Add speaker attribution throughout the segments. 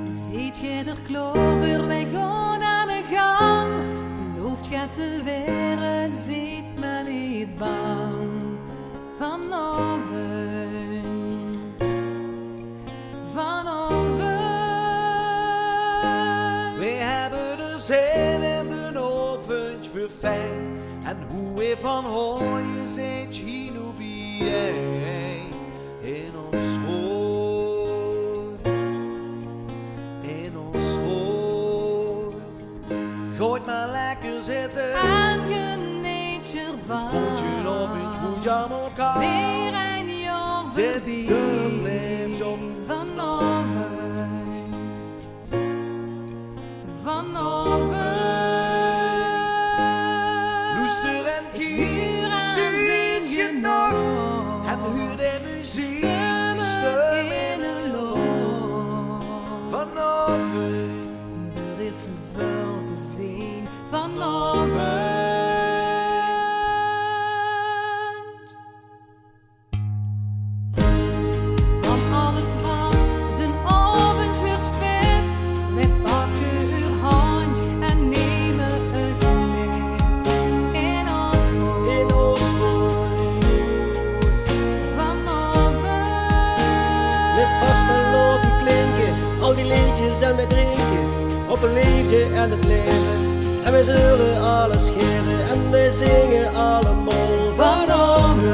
Speaker 1: Ziet je de klover, wij gaan aan de gang. Belooft gaat ze weer, ziet me niet bang. Vanavond, vanavond.
Speaker 2: We hebben de zin in de oven weer fijn. En hoe we van hooien zijn, Chino bij in ons hoor. In ons hoor. Gooit maar lekker zitten.
Speaker 1: En geniet je ervan.
Speaker 2: Komt je of ik moet aan elkaar.
Speaker 1: Weer een jaar
Speaker 2: Dit
Speaker 1: voorbij.
Speaker 2: de blijft op.
Speaker 1: Vanavond, vanavond.
Speaker 2: Luister en
Speaker 1: Huur en
Speaker 2: sinds
Speaker 1: zing
Speaker 2: je
Speaker 1: je
Speaker 2: nacht.
Speaker 1: nog.
Speaker 2: En huur de muziek,
Speaker 1: Stemmen
Speaker 2: stem
Speaker 1: in de lucht.
Speaker 2: vanavond.
Speaker 1: Er is veel te zien vanavond. Van alles wat de avond wordt vet. We pakken uw hand en nemen het met. In ons hoofd.
Speaker 2: In ons hoor.
Speaker 1: Vanavond.
Speaker 3: Met vaste loven klinken, al die liedjes en met drinken, op een liefde en het leven. En we zullen alles geven en we zingen allemaal vanavond.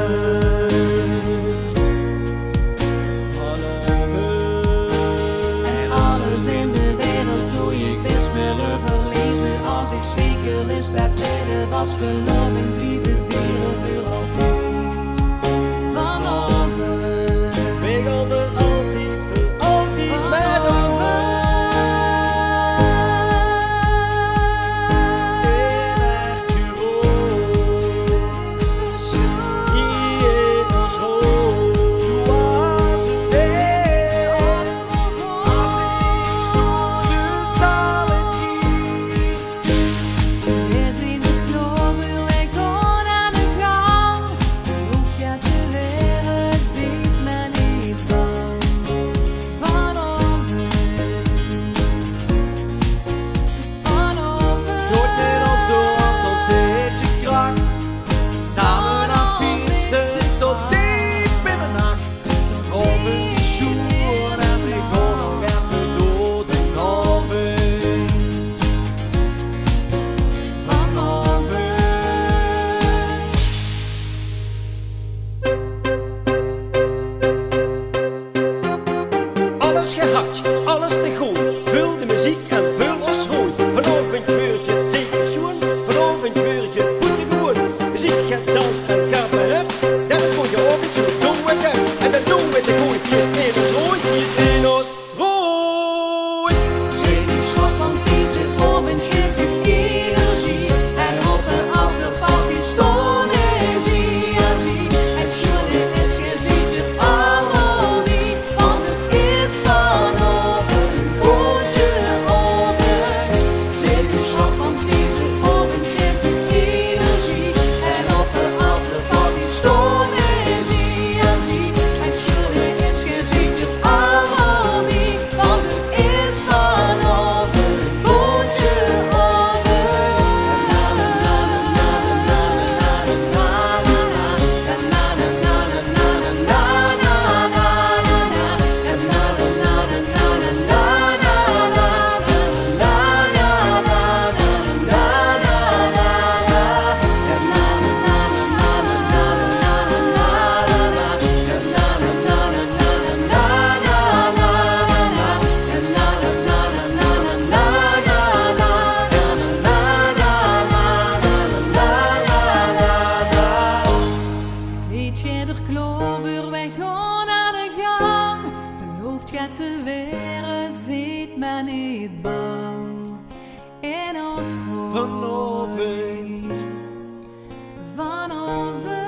Speaker 1: En alles in de wereld zou ik best willen verlezen. Als ik zeker wist dat dit was verloren, blijven vieren voor altijd. Vanavond,
Speaker 3: We gaan voor altijd met elkaar. Hier in ons hoofd.
Speaker 2: Zoals een weer. Als ik zoek, dus zal ik hier.
Speaker 1: we zien de kloven, wij gaan aan de gang. Hoeft je te leren, ziet men niet bang. Vanavond, vanavond.
Speaker 2: Nooit met ons door, dan zit je kracht. Samen aan het feesten tot diep in de nacht. Over de sjoer en we gaan nog even door de nacht. Vanavond.
Speaker 3: Alles gehakt, alles te goed. Vul de muziek en vul ons rooi. Vanavond wordt het zeker schoon. Vanavond wordt het buitengewoon. Muziek gaat dans en cabaret. Dat is voor je ogen, zo doen we dat. En dat doen we te goed. Hier in ons rooi, hier in ons rooi.
Speaker 1: Zit ik schok van fietsen, voor mijn geeft u energie. En op de achterbank is stoom is hier zie. Het schudde is gezicht je allemaal niet. Want het is vanavond, goed je over. Zit ik schok van fietsen, voor mijn geeft u energie. En op de achterbank is stoom is hier zie. Het schudde is gezicht je allemaal niet. Want het is vanavond, goed je over. Ziet je de klover, wij gaan aan de gang. Belooft gaat ze weer, ziet men niet bang. In ons hoofd.
Speaker 2: Vanavond.
Speaker 1: Vanavond.